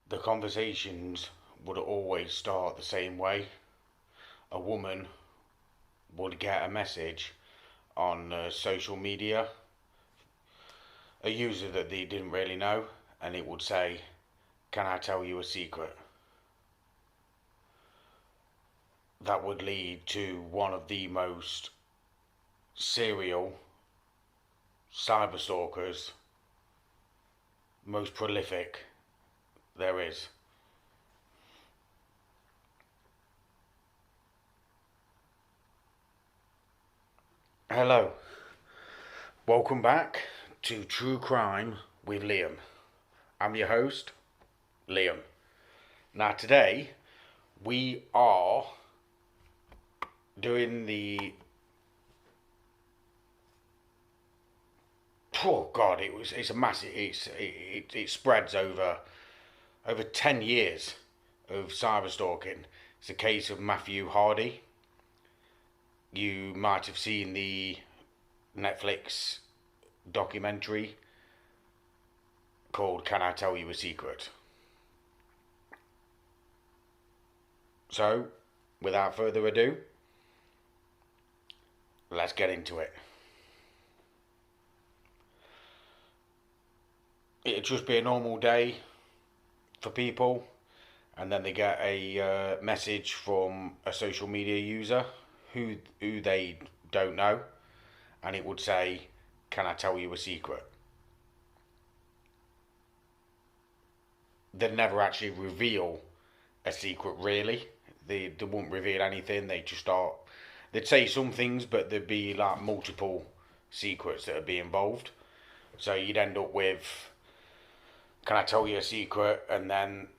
the conversations would always start the same way. A woman would get a message on social media, a user that they didn't really know, and it would say, "Can I tell you a secret?" That would lead to one of the most serial cyberstalkers, most prolific there is. Hello, welcome back to True Crime with Liam. I'm your host, Liam. Now today we are doing the it's a massive it spreads over 10 years of cyber stalking. It's a case of Matthew Hardy. You might have seen the Netflix documentary called Can I Tell You a Secret? So, without further ado, let's get into it. It'd just be a normal day for people, and then they get a message from a social media user who they don't know, and it would say, "Can I tell you a secret?" They'd never actually reveal a secret, really. They wouldn't reveal anything. They'd say some things, but there'd be like multiple secrets that would be involved. So you'd end up with, "Can I tell you a secret?" And then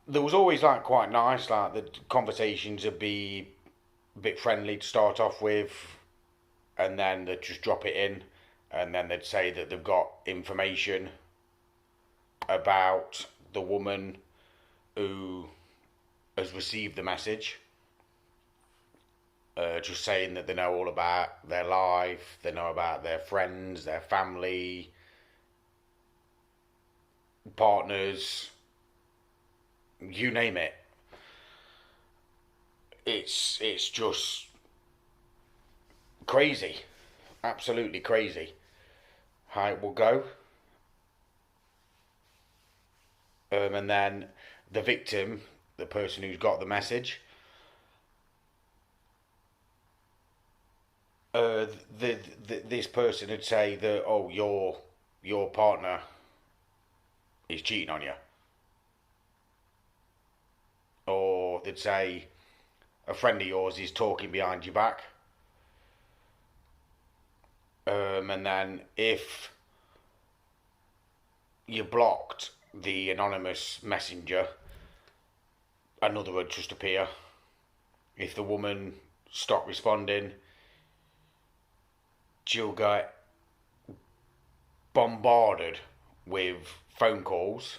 there was always like quite nice, like the conversations would be a bit friendly to start off with, and then they'd just drop it in, and then they'd say that they've got information about the woman who has received the message, just saying that they know all about their life, they know about their friends, their family, partners, you name it. It's just crazy, absolutely crazy how it will go. And then the victim, the person who's got the message, this person would say that, "Oh, your partner is cheating on you," or they'd say, "A friend of yours is talking behind your back." And then if you blocked the anonymous messenger, another would just appear. If the woman stopped responding, she'll get bombarded with phone calls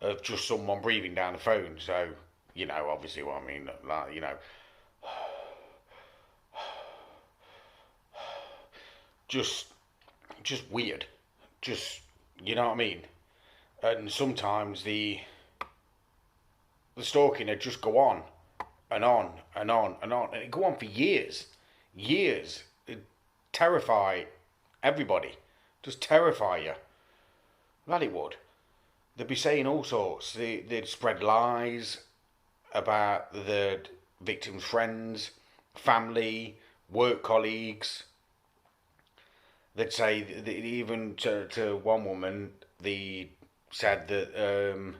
of just someone breathing down the phone. So, obviously what I mean, like, just weird. Just, you know what I mean? And sometimes the stalking would just go on and on and on and on, and it'd go on for years. It'd terrify everybody. Just terrify you. That it would. They'd be saying all sorts. They'd spread lies about the victim's friends, family, work colleagues. They'd say that even to one woman, they said that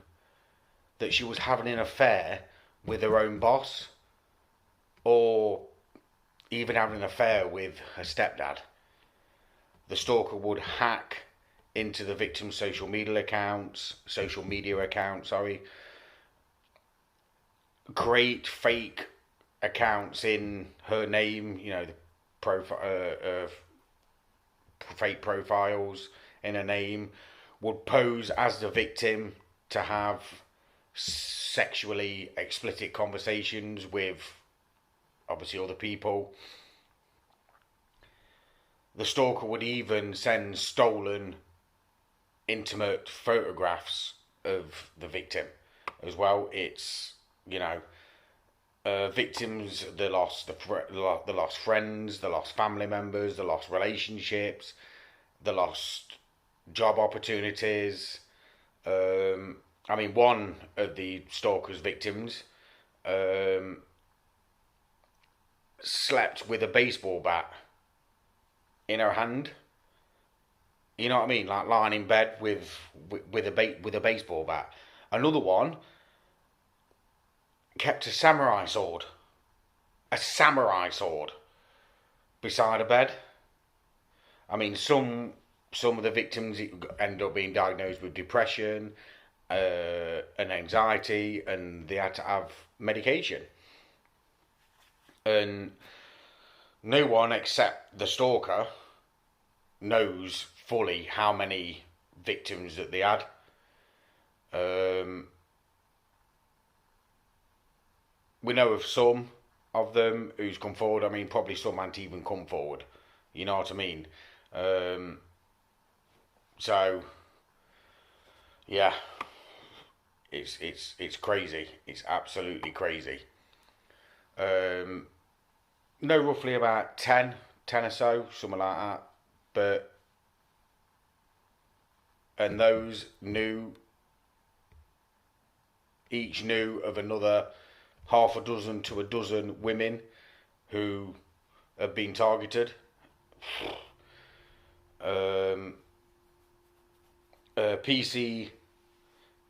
she was having an affair with her own boss, or even having an affair with her stepdad. The stalker would hack into the victim's social media accounts, create fake accounts in her name, the profile, fake profiles in her name, would pose as the victim to have sexually explicit conversations with obviously other people. The stalker would even send stolen intimate photographs of the victim as well. It's, you know, victims, they lost they lost friends, they lost family members, they lost relationships, they lost job opportunities. I mean, one of the stalker's victims um, slept with a baseball bat in her hand. You know what I mean? Like lying in bed with a baseball bat. Another one kept a samurai sword beside a bed. I mean, some of the victims end up being diagnosed with depression and anxiety, and they had to have medication. And no one except the stalker knows fully how many victims that they had. Um, we know of some of them who's come forward. I mean, probably some ain't even come forward. You know what I mean? Um, so yeah, it's crazy. It's absolutely crazy. Um, know roughly about 10 or so, something like that. But and those each knew of another half a dozen to a dozen women who have been targeted. Um, PC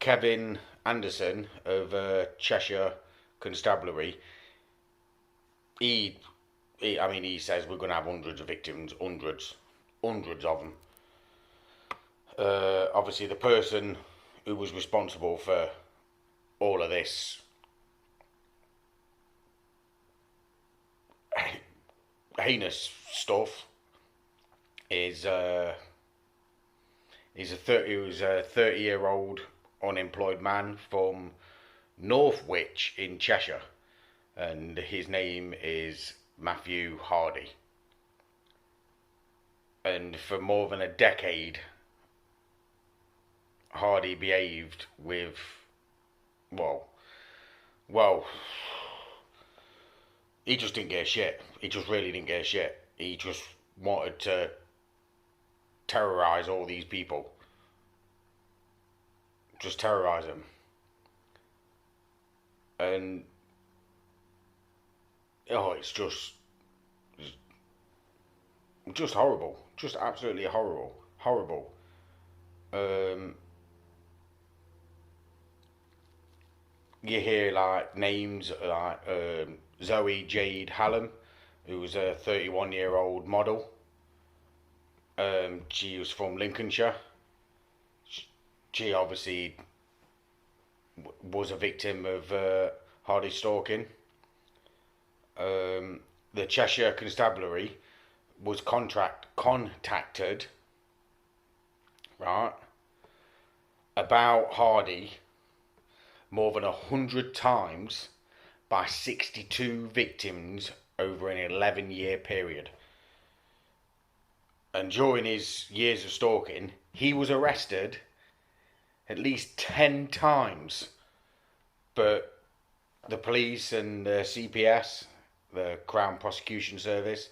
Kevin Anderson of Cheshire Constabulary, he, I mean, he says we're going to have hundreds of victims, hundreds of them. Obviously, the person who was responsible for all of this heinous stuff is he was a 30-year-old unemployed man from Northwich in Cheshire, and his name is Matthew Hardy. And for more than a decade, Hardy behaved with, well, he just didn't give a shit. He just really didn't give a shit. He just wanted to terrorize all these people. Just terrorize them. And, oh, it's just horrible. Just absolutely horrible. Horrible. You hear like names like Zoe Jade Hallam, who was a 31-year-old model. She was from Lincolnshire. She obviously was a victim of Hardy stalking. The Cheshire Constabulary was contacted, right, about Hardy more than 100 times by 62 victims over an 11-year period. And during his years of stalking, he was arrested at least 10 times. But the police and the CPS, the Crown Prosecution Service,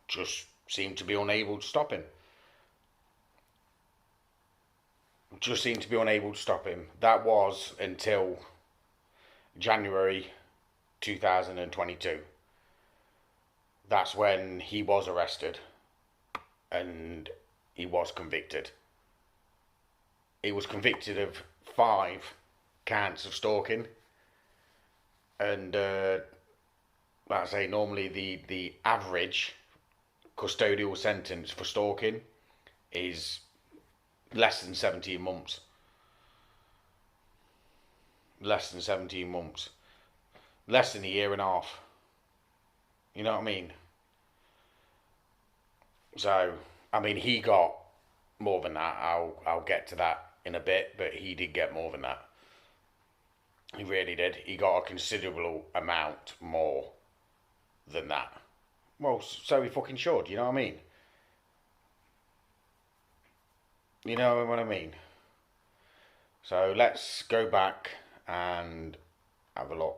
just seemed to be unable to stop him. Just seemed to be unable to stop him. That was until January 2022. That's when he was arrested and he was convicted. He was convicted of 5 counts of stalking, and like I say, normally the average custodial sentence for stalking is less than 17 months. Less than 17 months. Less than a year and a half. You know what I mean? So, I mean, he got more than that. I'll get to that in a bit, but he did get more than that. He really did. He got a considerable amount more than that. Well, so he fucking should, you know what I mean? You know what I mean? So let's go back and have a look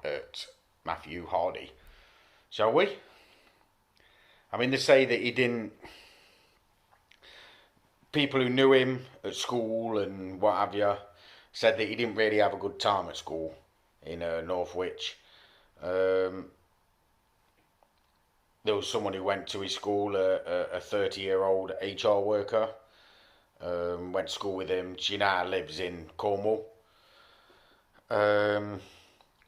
at Matthew Hardy, shall we? I mean, they say that he didn't. People who knew him at school and what have you said that he didn't really have a good time at school in Northwich. Um, there was someone who went to his school, a 30-year-old HR worker, went to school with him. She now lives in Cornwall. Um,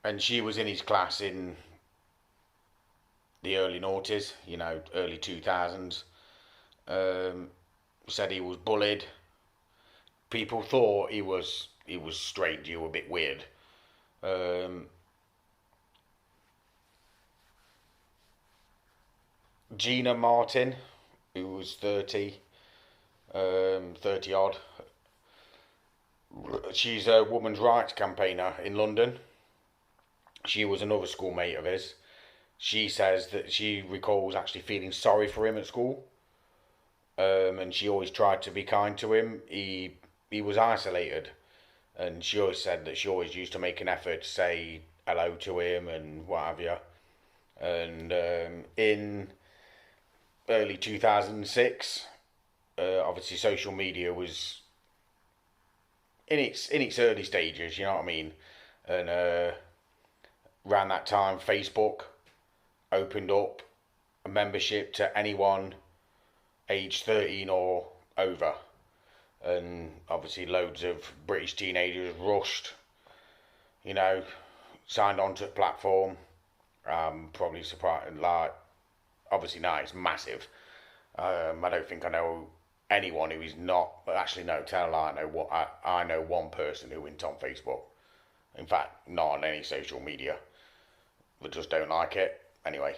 and she was in his class in the early noughties, early 2000s. Said he was bullied. People thought he was strange, he was a bit weird. Gina Martin, who was 30 odd. She's a women's rights campaigner in London. She was another schoolmate of his. She says that she recalls actually feeling sorry for him at school. And she always tried to be kind to him. He was isolated, and she always said that she always used to make an effort to say hello to him and what have you. And in early 2006, obviously social media was in its early stages. You know what I mean? And around that time, Facebook opened up a membership to anyone aged 13 or over, and obviously loads of British teenagers rushed, signed onto the platform. Probably surprised, like, obviously now it's massive. I don't think I know anyone who is not, actually no, tell a lie, I know one person who went on Facebook. In fact, not on any social media. They just don't like it. Anyway.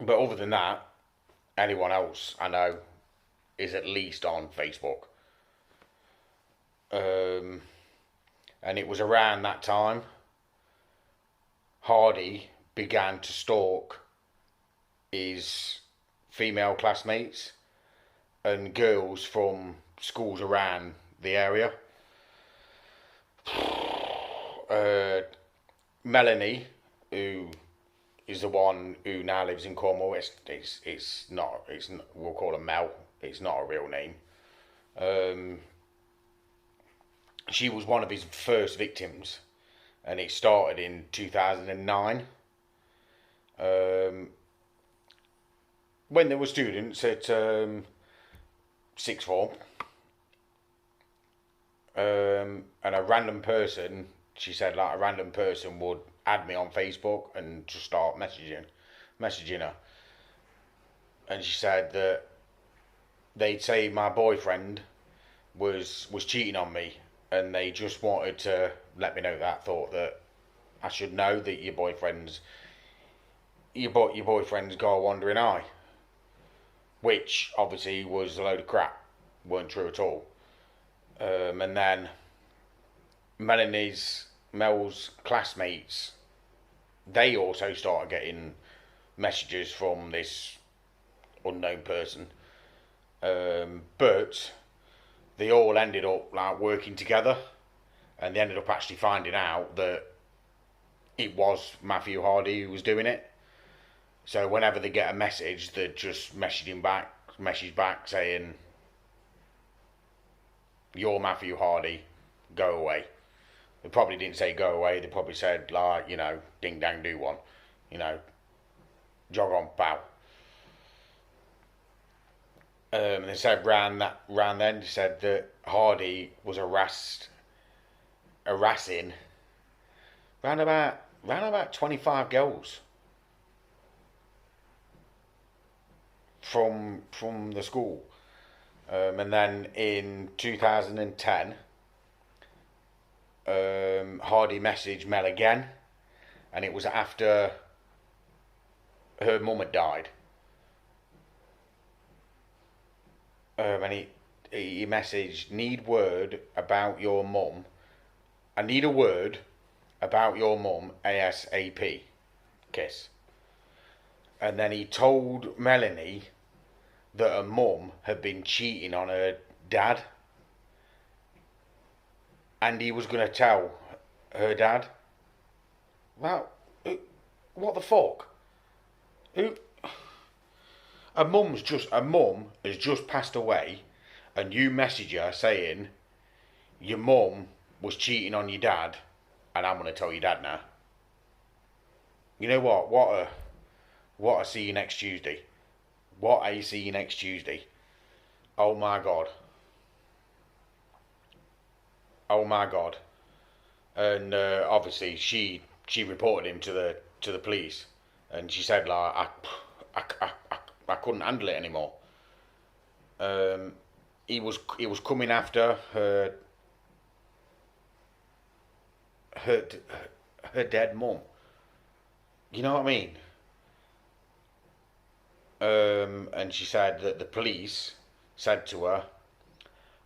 But other than that, anyone else I know is at least on Facebook. And it was around that time Hardy began to stalk his female classmates and girls from schools around the area. Melanie, who is the one who now lives in Cornwall. It's not. We'll call her Mel. It's not a real name. She was one of his first victims, and it started in 2009. When there were students at sixth form, and a random person, she said, like, a random person would add me on Facebook and just start messaging her. And she said that they'd say my boyfriend was cheating on me, and they just wanted to let me know that, thought that I should know that your boyfriend's got a wandering eye, which obviously was a load of crap, weren't true at all. And then Mel's classmates, they also started getting messages from this unknown person, but they all ended up like working together, and they ended up actually finding out that it was Matthew Hardy who was doing it. So whenever they get a message, they just message back saying, "You're Matthew Hardy, go away." They probably didn't say go away. They probably said, like, ding dang do one, jog on, pal. They said round then, they said that Hardy was harassing round about 25 girls from the school. And then in 2010, Hardy messaged Mel again, and it was after her mum had died. And he messaged, "Need word about your mum. I need a word about your mum ASAP. Kiss." And then he told Melanie that her mum had been cheating on her dad. and he was going to tell her dad. Well, what the fuck? Who? A mum has just passed away, and you message her saying your mum was cheating on your dad, and I'm going to tell your dad now. You know what? What I see you next Tuesday. What I see you next Tuesday. Oh my god. Oh my god. And obviously she reported him to the police, and she said like I couldn't handle it anymore. He was coming after her her dead mum. You know what I mean? And she said that the police said to her,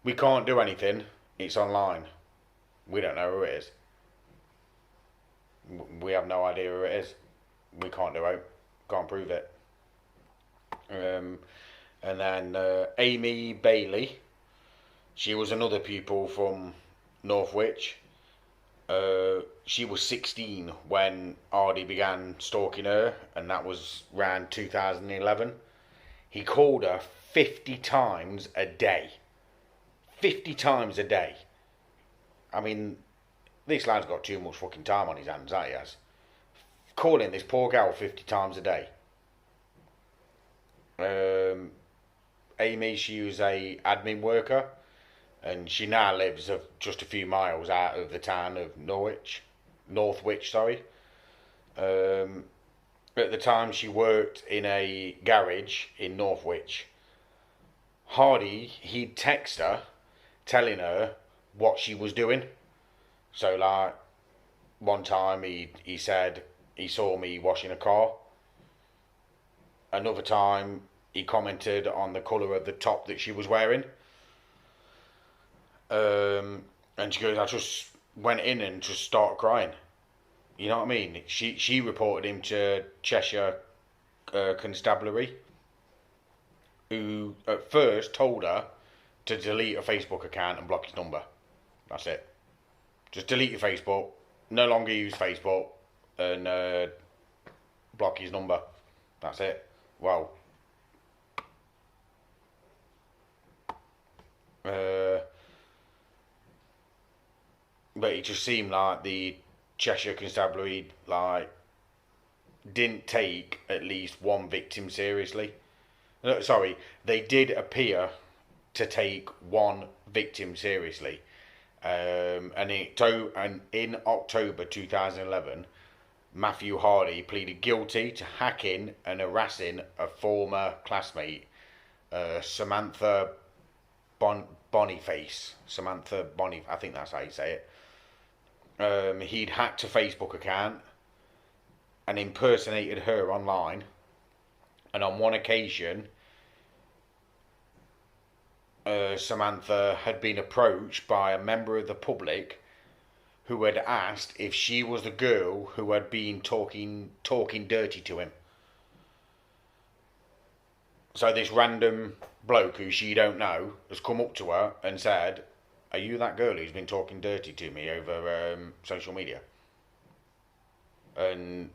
"We can't do anything. It's online. We don't know who it is. We have no idea who it is. We can't do it. Can't prove it." And then Amy Bailey, she was another pupil from Northwich. She was 16 when Hardy began stalking her, and that was around 2011. He called her 50 times a day. 50 times a day. I mean, this lad's got too much fucking time on his hands, that he has. Calling this poor gal 50 times a day. Amy, she was a admin worker, and she now lives just a few miles out of the town of Northwich, sorry. At the time, she worked in a garage in Northwich. Hardy, he'd text her, telling her what she was doing. So, like, one time he said he saw me washing a car. Another time, he commented on the colour of the top that she was wearing. And she goes, I just went in and just started crying. You know what I mean? She reported him to Cheshire Constabulary, who at first told her to delete her Facebook account and block his number. That's it. Just delete your Facebook, no longer use Facebook, and block his number. That's it. Well, but it just seemed like the Cheshire Constabulary didn't take at least one victim seriously. No, sorry, they did appear to take one victim seriously. And in October 2011, Matthew Hardy pleaded guilty to hacking and harassing a former classmate, Samantha Boniface. I think that's how you say it. He'd hacked a Facebook account and impersonated her online. And on one occasion, Samantha had been approached by a member of the public who had asked if she was the girl who had been talking dirty to him. So this random bloke who she don't know has come up to her and said, "Are you that girl who's been talking dirty to me over social media?" And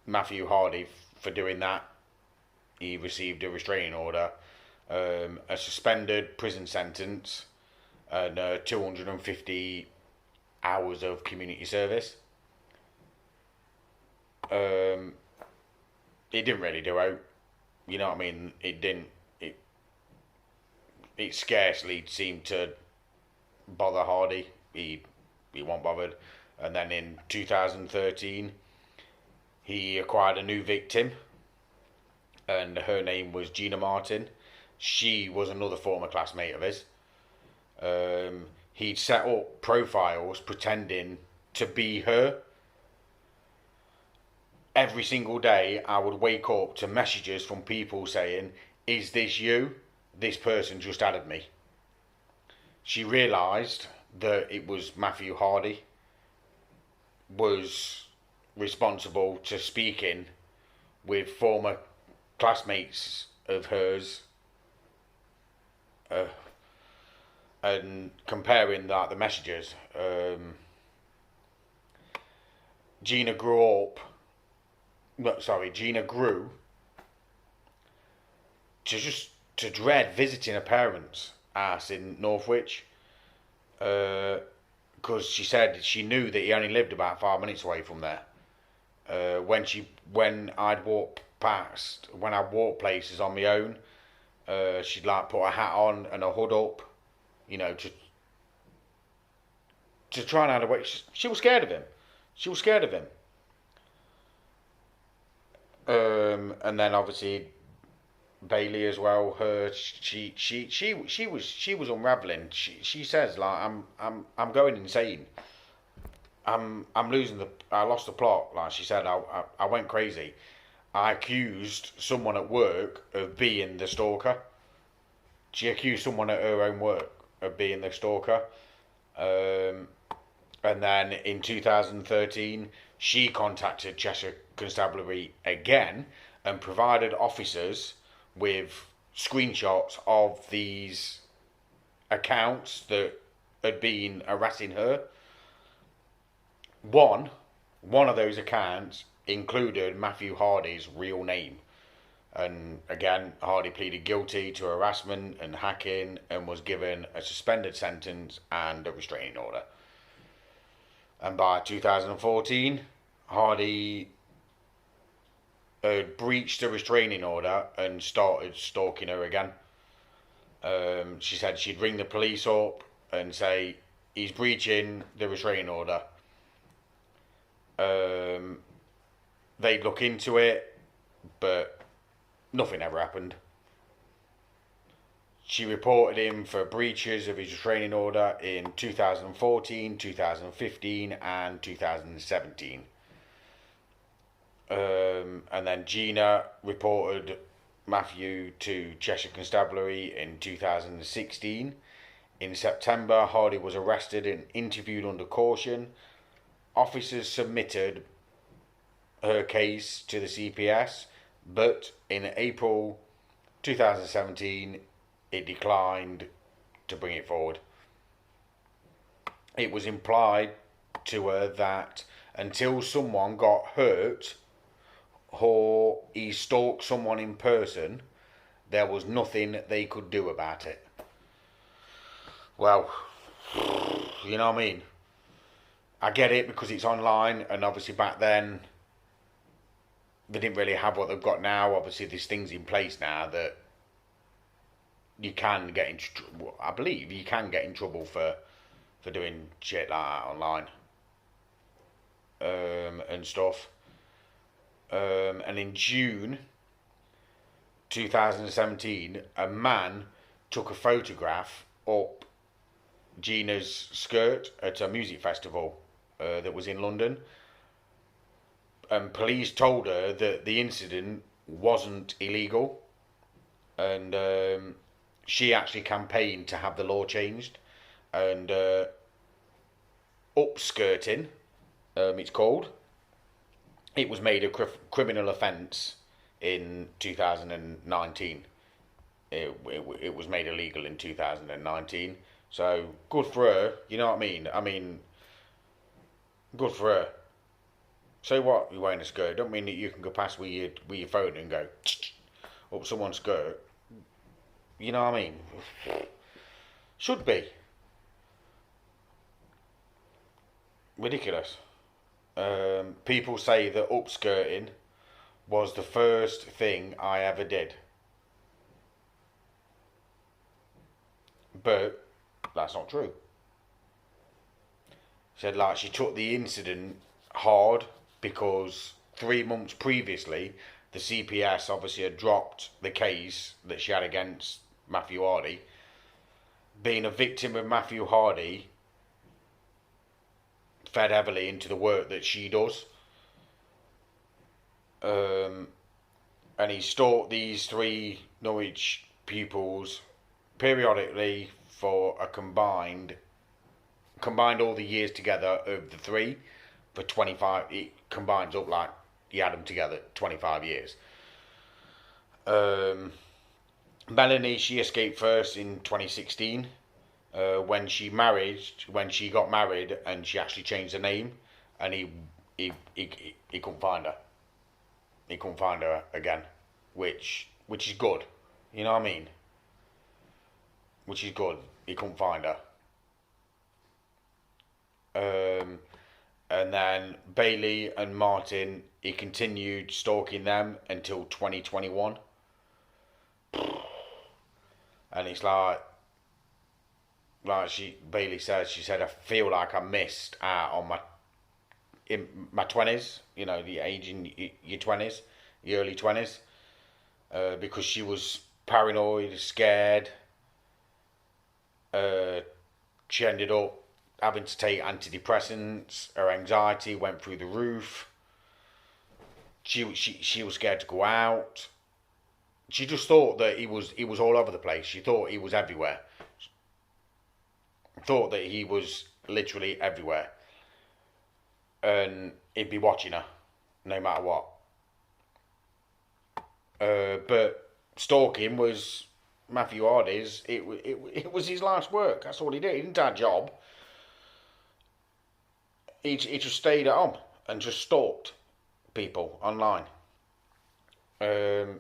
Matthew Hardy, for doing that, he received a restraining order, a suspended prison sentence, and 250 hours of community service. It didn't really do out. You know what I mean? It didn't. It scarcely seemed to bother Hardy. He wasn't bothered. And then in 2013, he acquired a new victim, and her name was Gina Martin. She was another former classmate of his. He'd set up profiles pretending to be her. Every single day, I would wake up to messages from people saying, "Is this you? This person just added me." She realised that it was Matthew Hardy was responsible to speaking with former classmates of hers. and comparing that the messages. Gina grew up. No, sorry, Gina grew to dread visiting her parents' house in Northwich, because she said she knew that he only lived about 5 minutes away from there. When I walked places on my own, she'd like put a hat on and a hood up, to try and hide away. She was scared of him. She was scared of him. And then obviously Bailey as well. She was unraveling. She says like I'm going insane. I'm losing the. I lost the plot. Like she said, I went crazy. I accused someone at work of being the stalker. She accused someone at her own work of being the stalker. Um, and then in 2013, she contacted Cheshire Constabulary again and provided officers with screenshots of these accounts that had been harassing her. One of those accounts included Matthew Hardy's real name. And again, Hardy pleaded guilty to harassment and hacking and was given a suspended sentence and a restraining order. And by 2014, Hardy had breached a restraining order and started stalking her again. She said she'd ring the police up and say, he's breaching the restraining order. They'd look into it, but nothing ever happened. She reported him for breaches of his restraining order in 2014, 2015 and 2017. And then Gina reported Matthew to Cheshire Constabulary in 2016. In September, Hardy was arrested and interviewed under caution. Officers submitted her case to the CPS, but in April 2017, it declined to bring it forward. It was implied to her that until someone got hurt or he stalked someone in person, there was nothing they could do about it. Well, you know what I mean? I get it because it's online, and obviously back then they didn't really have what they've got now. Obviously there's things in place now that you can get in. I believe you can get in trouble for doing shit like that online, and stuff. And in June 2017, a man took a photograph up Gina's skirt at a music festival that was in London. And police told her that the incident wasn't illegal, and she actually campaigned to have the law changed, and upskirting, it's called. It was made a criminal offence in 2019. It was made illegal in 2019. So good for her. You know what I mean? I mean, good for her. So what? You're wearing a skirt. Don't mean that you can go past with your phone and go up someone's skirt. You know what I mean? Should be. Ridiculous. People say that upskirting was the first thing I ever did. But that's not true. Said like she took the incident hard because 3 months previously the CPS obviously had dropped the case that she had against Matthew Hardy. Being a victim of Matthew Hardy fed heavily into the work that she does. And he stalked these 3 Norwich pupils periodically for a combined all the years together of the 3 for 25. It combines up like he had them together 25 years. Melanie, she escaped first in 2016. when she got married, and she actually changed her name, and he couldn't find her. He couldn't find her again, which is good. You know what I mean? Which is good. He couldn't find her. Um, and then Bailey and Martin, he continued stalking them until 2021. And it's like Bailey says, she said, I feel like I missed out on in my 20s, you know, the age in your 20s, the early 20s, because she was paranoid, scared. Uh, she ended up having to take antidepressants. Her anxiety went through the roof. She was scared to go out. She just thought that he was all over the place. She thought he was everywhere. Thought that he was literally everywhere, and he'd be watching her, no matter what. But stalking was Matthew Hardy's. It was his life's work. That's all he did. He didn't have a job. He just stayed at home and just stalked people online. And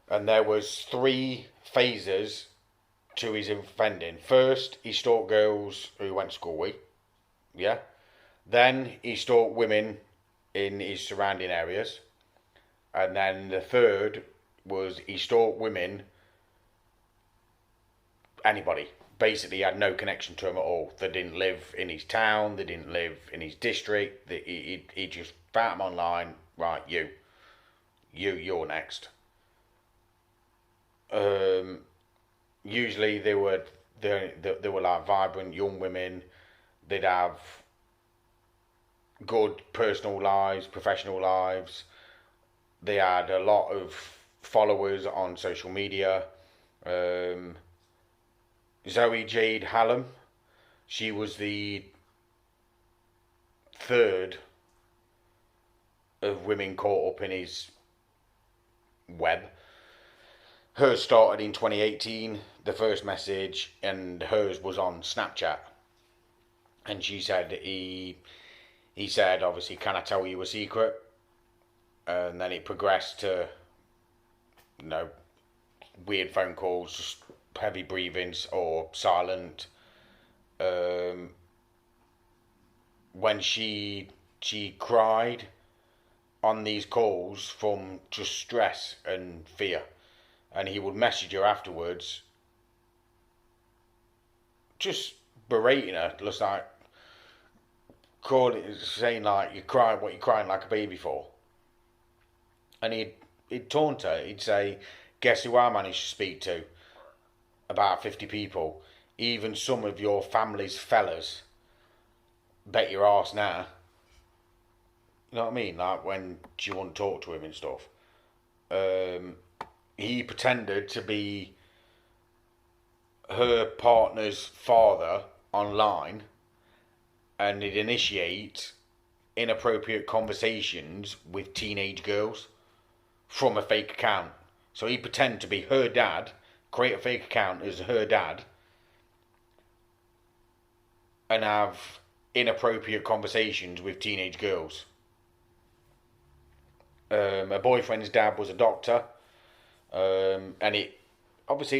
there was 3 phases to his offending. First, he stalked girls who he went to school with. Yeah. Then he stalked women in his surrounding areas. And then the third was he stalked women, anybody. Basically, he had no connection to them at all. They didn't live in his town. They didn't live in his district. He just found them online. Right, you're next. Usually they were like vibrant young women. They'd have good personal lives, professional lives. They had a lot of followers on social media. Zoe Jade Hallam, she was the third of women caught up in his web. Hers started in 2018, the first message, and hers was on Snapchat. And she said he said, obviously, can I tell you a secret? And then it progressed to, you know, weird phone calls, just heavy breathings or silent. When she cried on these calls from just stress and fear, and he would message her afterwards, just berating her, just like saying like you crying, what you crying like a baby for, and he'd taunt her. He'd say, "Guess who I managed to speak to? About 50 people, even some of your family's fellas. Bet your arse now." You know what I mean? Like when she wouldn't talk to him and stuff. He pretended to be her partner's father online, and he'd initiate inappropriate conversations with teenage girls from a fake account. So he'd pretend to be her dad, create a fake account as her dad, and have inappropriate conversations with teenage girls. Her boyfriend's dad was a doctor, and it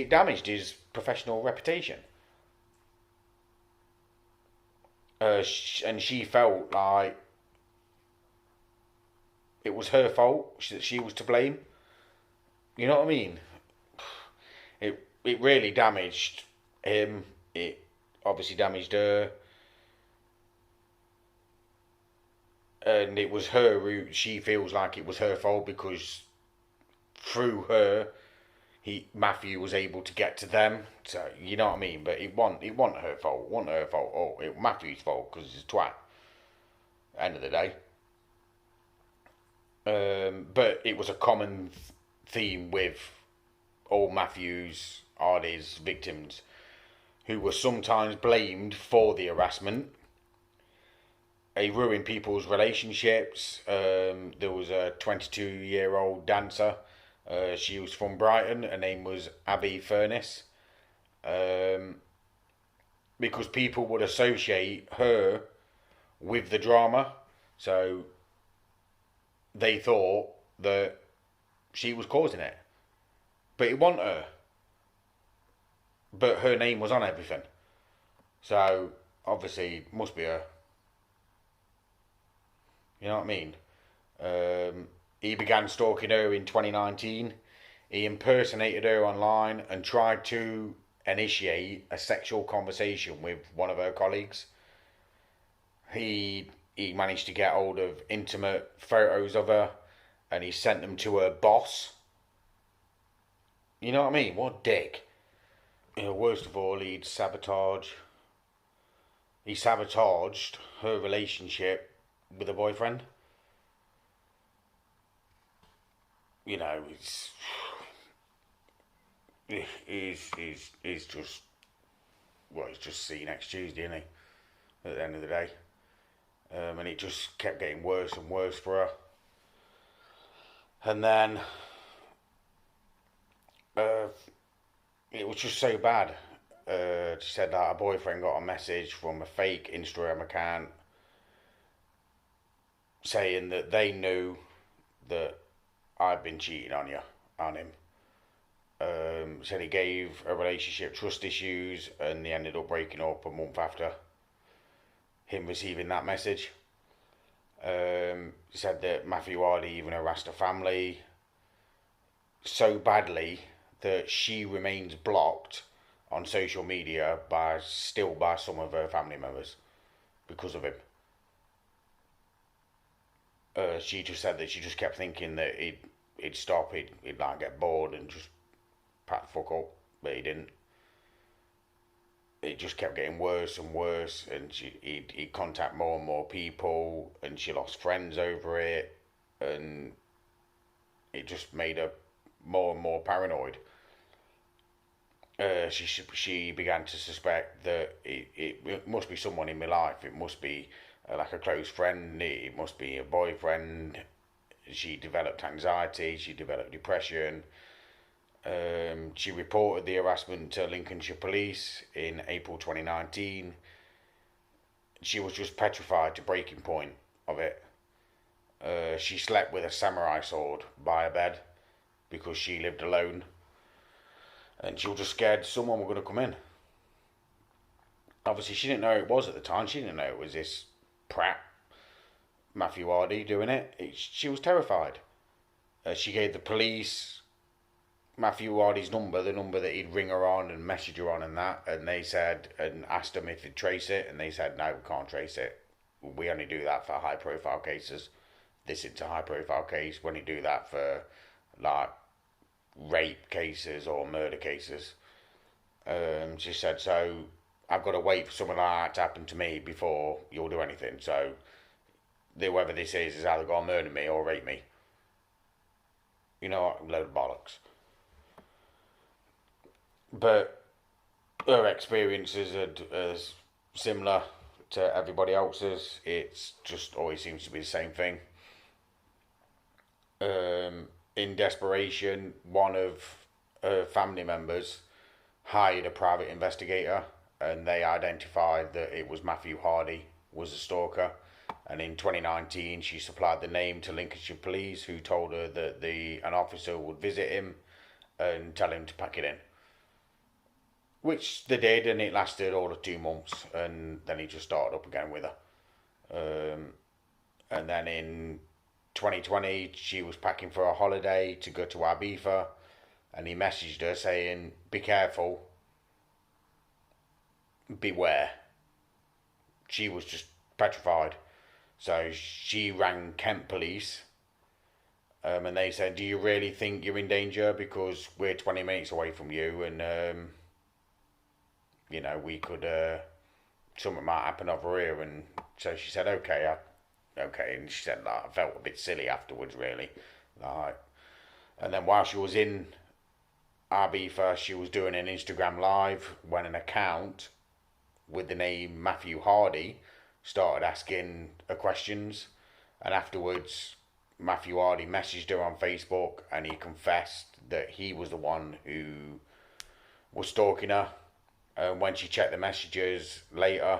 damaged his professional reputation. And she felt like it was her fault, that she was to blame. You know what I mean? It really damaged him. It obviously damaged her. And it was her who she feels like it was her fault, because through her, Matthew was able to get to them. So you know what I mean. But it wasn't her fault. It wasn't her fault. Oh, it was Matthew's fault because he's a twat. End of the day. But it was a common theme with all Matthew's Hardy's victims, who were sometimes blamed for the harassment. He ruined people's relationships. There was a 22-year-old dancer. She was from Brighton. Her name was Abby Furness. because people would associate her with the drama. So they thought that she was causing it. But it wasn't her. But her name was on everything. So obviously it must be her. You know what I mean? He began stalking her in 2019. He impersonated her online and tried to initiate a sexual conversation with one of her colleagues. He managed to get hold of intimate photos of her and he sent them to her boss. You know what I mean? What a dick. You know, worst of all, he sabotaged her relationship with a boyfriend. You know, he's just, well, he's just see next Tuesday, isn't he? At the end of the day. And it just kept getting worse and worse for her. And then uh, it was just so bad. She said that her boyfriend got a message from a fake Instagram account saying that they knew that I'd been cheating on him. Said he gave a relationship trust issues and they ended up breaking up a month after him receiving that message. Said that Matthew Hardy even harassed her family so badly that she remains blocked on social media by some of her family members because of him. She just said that she just kept thinking that he'd stop, he'd like get bored and just pack the fuck up, but he didn't. It just kept getting worse and worse, and he'd contact more and more people, and she lost friends over it, and it just made her more and more paranoid. She began to suspect that it must be someone in my life. It must be like a close friend. It must be a boyfriend. She developed anxiety. She developed depression. She reported the harassment to Lincolnshire Police in April 2019. She was just petrified to breaking point of it. She slept with a samurai sword by her bed because she lived alone. And she was just scared someone was going to come in. Obviously, she didn't know who it was at the time. She didn't know it was this prat, Matthew Hardy, doing it. She was terrified. She gave the police Matthew Hardy's number, the number that he'd ring her on and message her on and that, and they said, and asked them if they'd trace it, and they said, no, we can't trace it. We only do that for high profile cases. This is a high profile case. We only do that for, like, rape cases or murder cases. She said, so I've got to wait for something like that to happen to me before you'll do anything. So whoever this is either going to murder me or rape me. You know what? A load of bollocks. But her experiences are similar to everybody else's. It's just always seems to be the same thing. In desperation, one of her family members hired a private investigator and they identified that it was Matthew Hardy was a stalker. And in 2019, she supplied the name to Lincolnshire Police, who told her that an officer would visit him and tell him to pack it in. Which they did, and it lasted all of 2 months, and then he just started up again with her. And then in 2020, she was packing for a holiday to go to Ibiza, and he messaged her saying, be careful, beware. She was just petrified. So she rang Kent Police, and they said, do you really think you're in danger? Because we're 20 minutes away from you, and you know, we could, something might happen over here. And so she said, okay, okay. And she said, like, I felt a bit silly afterwards, really. Like, and then while she was in Ibiza, she was doing an Instagram live when an account with the name Matthew Hardy started asking her questions. And afterwards, Matthew Hardy messaged her on Facebook and he confessed that he was the one who was stalking her. And when she checked the messages later,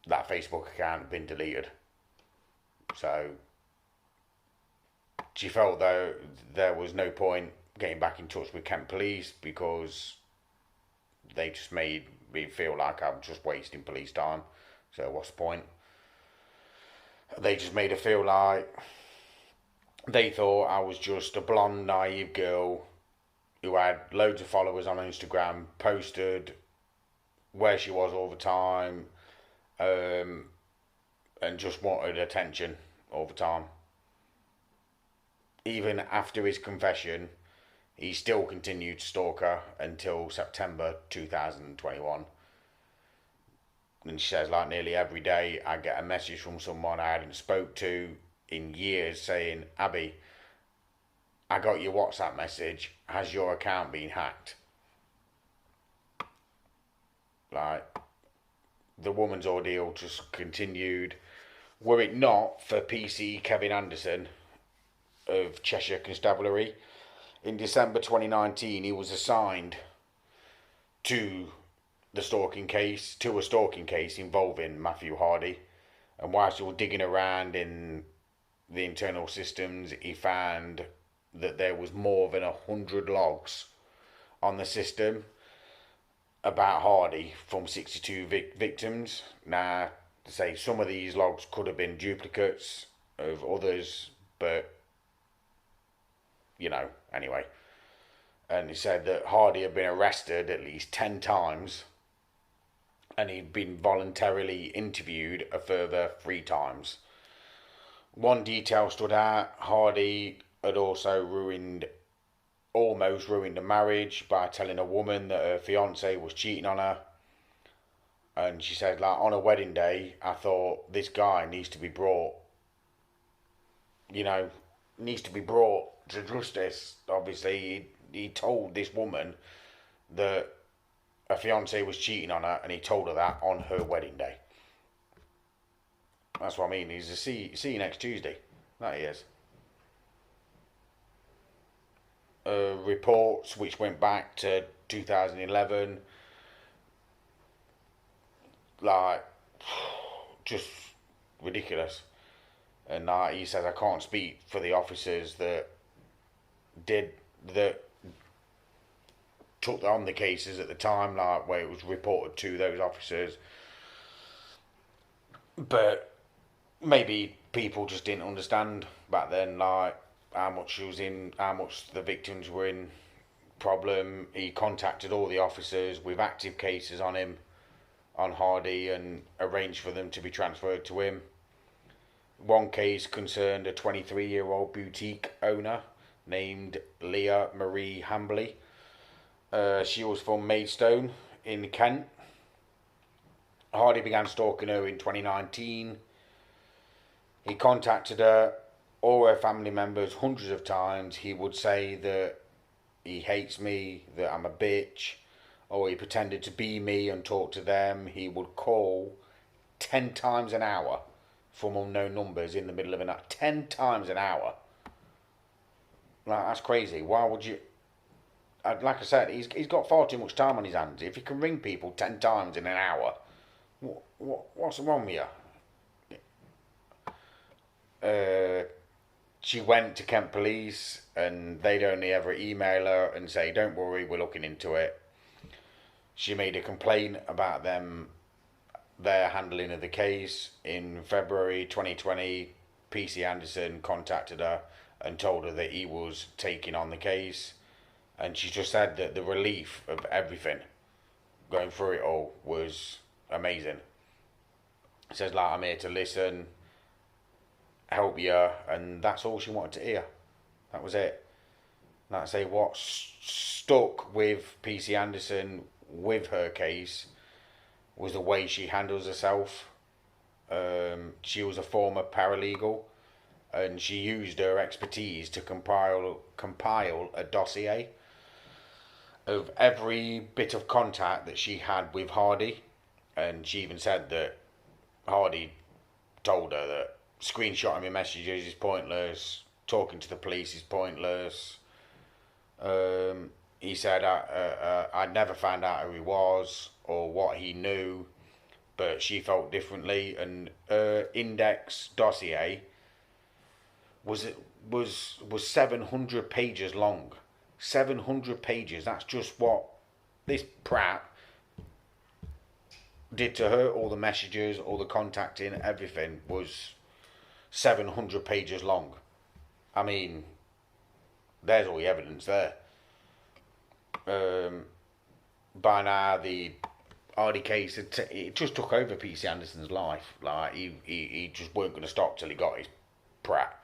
that Facebook account had been deleted. So she felt though there was no point getting back in touch with Kent Police because they just made me feel like I'm just wasting police time. So what's the point? They just made her feel like they thought I was just a blonde, naive girl who had loads of followers on Instagram, posted where she was all the time, and just wanted attention all the time. Even after his confession, he still continued to stalk her until September 2021. And she says, like, nearly every day I get a message from someone I hadn't spoke to in years saying, Abby, I got your WhatsApp message. Has your account been hacked? Like, the woman's ordeal just continued. Were it not for PC Kevin Anderson of Cheshire Constabulary, in December 2019 he was assigned to a stalking case involving Matthew Hardy. And whilst he was digging around in the internal systems, he found that there was more than 100 logs on the system about Hardy from 62 victims. Now, to say some of these logs could have been duplicates of others, but anyway. And he said that Hardy had been arrested at least 10 times and he'd been voluntarily interviewed a further 3 times. One detail stood out. Hardy had also almost ruined a marriage by telling a woman that her fiance was cheating on her. And she said, like, on a wedding day, I thought this guy needs to be brought to justice. Obviously, he told this woman that her fiance was cheating on her, and he told her that on her wedding day. That's what I mean. He's a see you next Tuesday. That he is. Reports which went back to 2011, like, just ridiculous. And he says, I can't speak for the officers that took on the cases at the time, like where it was reported to those officers. But maybe people just didn't understand back then, like how much the victims were in problem. He contacted all the officers with active cases on him, on Hardy, and arranged for them to be transferred to him. One case concerned a 23-year-old boutique owner named Leah Marie Hambley. She was from Maidstone in Kent. Hardy began stalking her in 2019. He contacted her, all her family members, hundreds of times. He would say that he hates me, that I'm a bitch, or he pretended to be me and talk to them. He would call 10 times an hour from unknown numbers in the middle of the night. 10 times an hour. Like, that's crazy. Why would you... Like I said, he's got far too much time on his hands. If he can ring people 10 times in an hour, what's wrong with you? She went to Kent Police and they'd only ever email her and say, don't worry, we're looking into it. She made a complaint about their handling of the case. In February 2020, PC Anderson contacted her and told her that he was taking on the case. And she just said that the relief of everything, going through it all, was amazing. She says, like, I'm here to listen, help you, and that's all she wanted to hear. That was it. Like I say, what stuck with PC Anderson with her case was the way she handles herself. She was a former paralegal, and she used her expertise to compile a dossier of every bit of contact that she had with Hardy. And she even said that Hardy told her that screenshotting my messages is pointless, talking to the police is pointless. He said, I'd never found out who he was or what he knew, but she felt differently. And her index dossier was was 700 pages long. 700 pages. That's just what this prat did to her. All the messages, all the contacting, everything was 700 pages long. I mean, there's all the evidence there. By now, the Hardy case, it just took over PC Anderson's life. Like, he just weren't going to stop till he got his prat.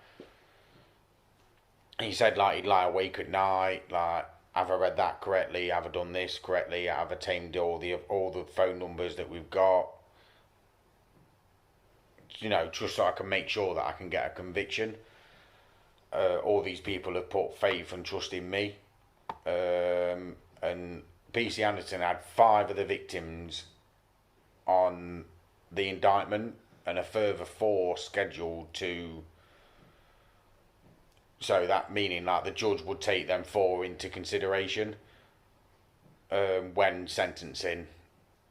He said, like, he'd lie awake at night, like, have I read that correctly? Have I done this correctly? Have I tamed all the phone numbers that we've got? You know, just so I can make sure that I can get a conviction. All these people have put faith and trust in me. And PC Anderson had 5 of the victims on the indictment and a further 4 scheduled to. So that meaning like the judge would take them 4 into consideration when sentencing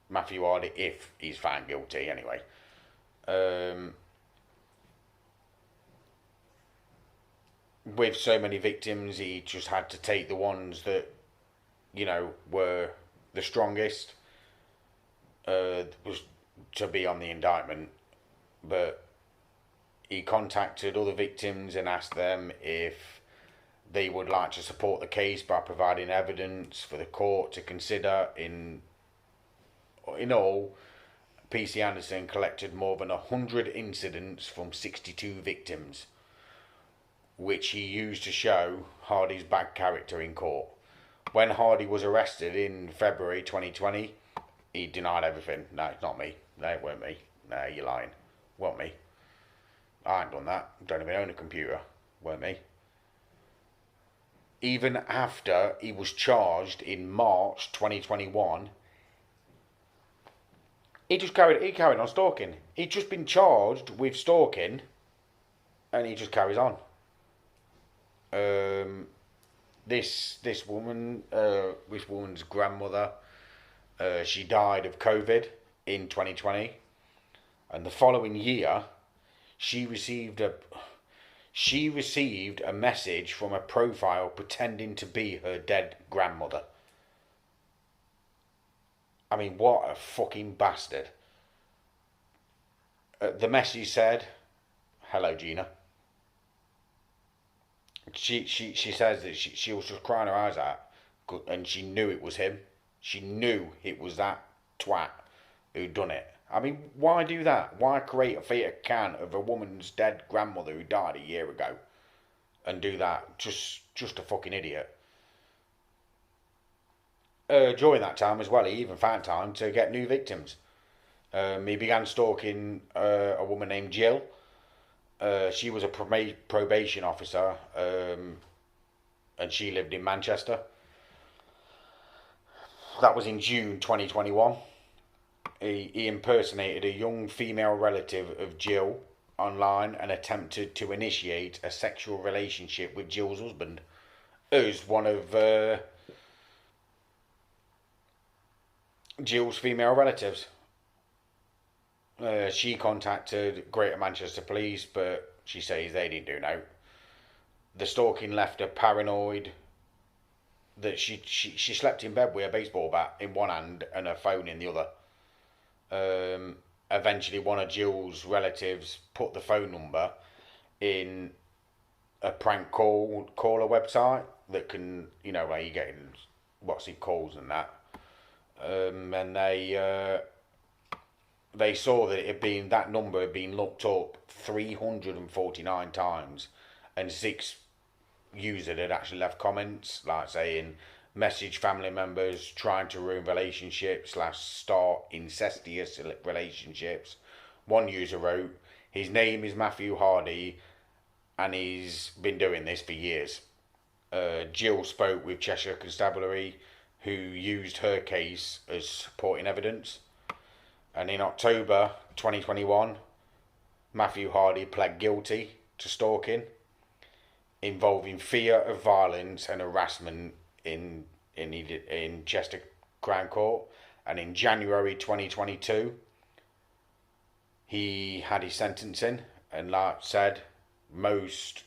Matthew Hardy, if he's found guilty anyway. With so many victims, he just had to take the ones that, you know, were the strongest was to be on the indictment. But he contacted other victims and asked them if they would like to support the case by providing evidence for the court to consider. In all, PC Anderson collected more than 100 incidents from 62 victims, which he used to show Hardy's bad character in court. When Hardy was arrested in February 2020, he denied everything. No, it's not me. No, it weren't me. No, you're lying. Weren't me. I ain't done that. Don't even own a computer. Weren't me. Even after he was charged in March 2021, he carried on stalking. He'd just been charged with stalking, and he just carries on. This woman's grandmother, she died of COVID in 2020, and the following year, she received a message from a profile pretending to be her dead grandmother. I mean, what a fucking bastard. The message said, "Hello, Gina." She says that she was just crying her eyes out, and she knew it was him. She knew it was that twat who'd done it. I mean, why do that? Why create a fake account of a woman's dead grandmother who died a year ago and do that? Just a fucking idiot. During that time as well, he even found time to get new victims. He began stalking a woman named Jill. She was a probation officer, and she lived in Manchester. That was in June 2021. He impersonated a young female relative of Jill online and attempted to initiate a sexual relationship with Jill's husband, who's one of Jill's female relatives. She contacted Greater Manchester Police, but she says they didn't do no. The stalking left her paranoid that she slept in bed with a baseball bat in one hand and her phone in the other. Eventually, one of Jill's relatives put the phone number in a prank caller website that can, you know, where you get what's it calls and that. And they saw that that number had been looked up 349 times, and 6 users had actually left comments like saying, "Message family members trying to ruin relationships / start incestuous relationships." One user wrote, "His name is Matthew Hardy, and he's been doing this for years." Jill spoke with Cheshire Constabulary, who used her case as supporting evidence. And in October 2021, Matthew Hardy pled guilty to stalking, involving fear of violence and harassment in in Chester Crown Court, and in January 2022 he had his sentencing, and like I said, most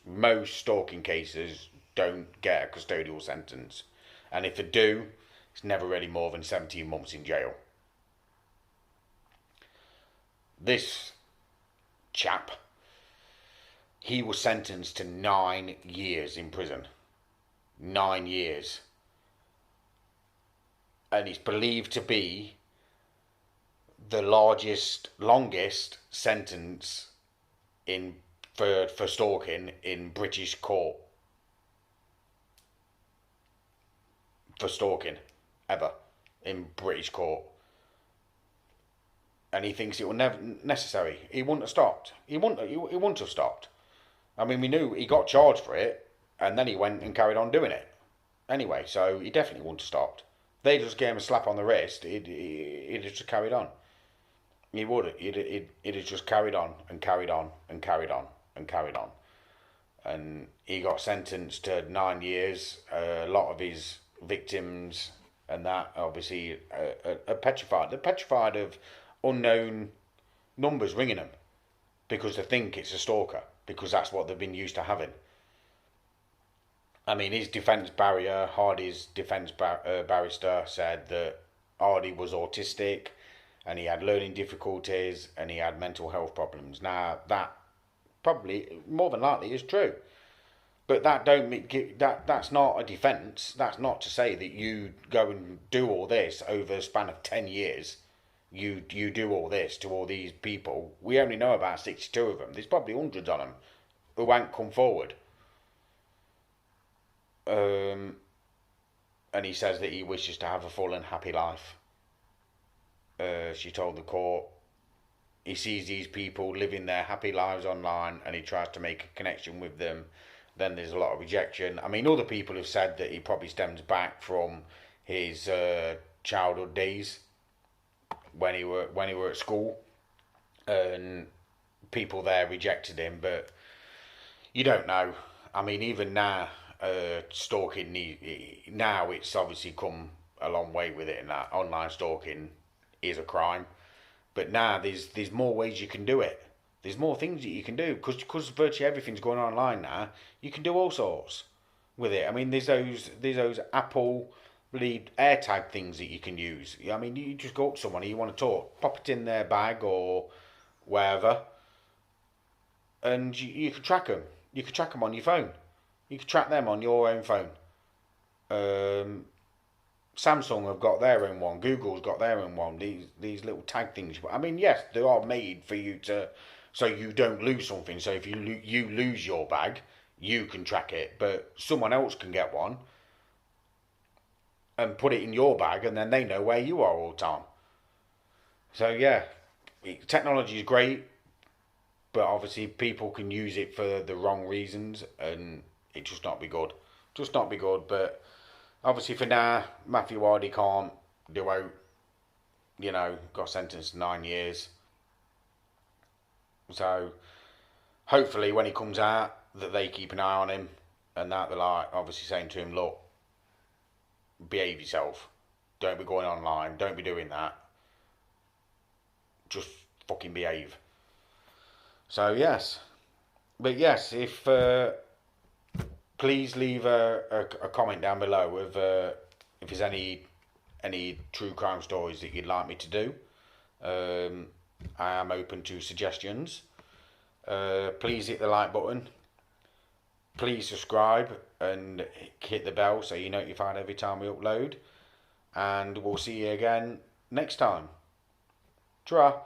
stalking cases don't get a custodial sentence, and if they do, it's never really more than 17 months in jail. This chap, he was sentenced to 9 years in prison. 9 years. And it's believed to be the longest sentence for stalking in British court. For stalking, ever, in British court. And he thinks it will never necessary. He wouldn't have stopped. He wouldn't have stopped. I mean, we knew he got charged for it, and then he went and carried on doing it. Anyway, so he definitely wouldn't have stopped. They just gave him a slap on the wrist. He'd have just carried on. He would. He'd have just carried on and carried on and carried on and carried on. And he got sentenced to 9 years. A lot of his victims and that obviously are petrified. They're petrified of unknown numbers ringing them because they think it's a stalker, because that's what they've been used to having. I mean, his defence barrier, Hardy's defence barrister, said that Hardy was autistic and he had learning difficulties and he had mental health problems. Now, that probably, more than likely, is true. But that's not a defence. That's not to say that you go and do all this over a span of 10 years. You do all this to all these people. We only know about 62 of them. There's probably hundreds of them who won't come forward. And he says that he wishes to have a full and happy life. She told the court he sees these people living their happy lives online and he tries to make a connection with them. Then there's a lot of rejection. I mean, other people have said that he probably stems back from his childhood days when he were at school, and people there rejected him. But you don't know. I mean, even now, stalking now it's obviously come a long way with it, and that online stalking is a crime. But now there's more ways you can do it. There's more things that you can do because virtually everything's going online now. You can do all sorts with it. I mean, there's those Apple lead AirTag things that you can use. I mean, you just go up to someone and you want to talk, pop it in their bag or wherever, and you can track them. You can track them on your phone. You can track them on your own phone. Samsung have got their own one. Google's got their own one. These little tag things. I mean, yes, they are made for you to, so you don't lose something. So if you lose your bag, you can track it, but someone else can get one and put it in your bag, and then they know where you are all the time. So yeah, technology is great, but obviously people can use it for the wrong reasons, and it just not be good. Just not be good. But obviously for now, Matthew Hardy can't do out. You know, got sentenced to 9 years. So hopefully when he comes out, that they keep an eye on him, and that they're like obviously saying to him, look, behave yourself. Don't be going online. Don't be doing that. Just fucking behave. So yes, but yes, if please leave a comment down below with if there's any true crime stories that you'd like me to do. I am open to suggestions. Please hit the like button. Please subscribe and hit the bell so you're notified every time we upload. And we'll see you again next time. Ta-ra.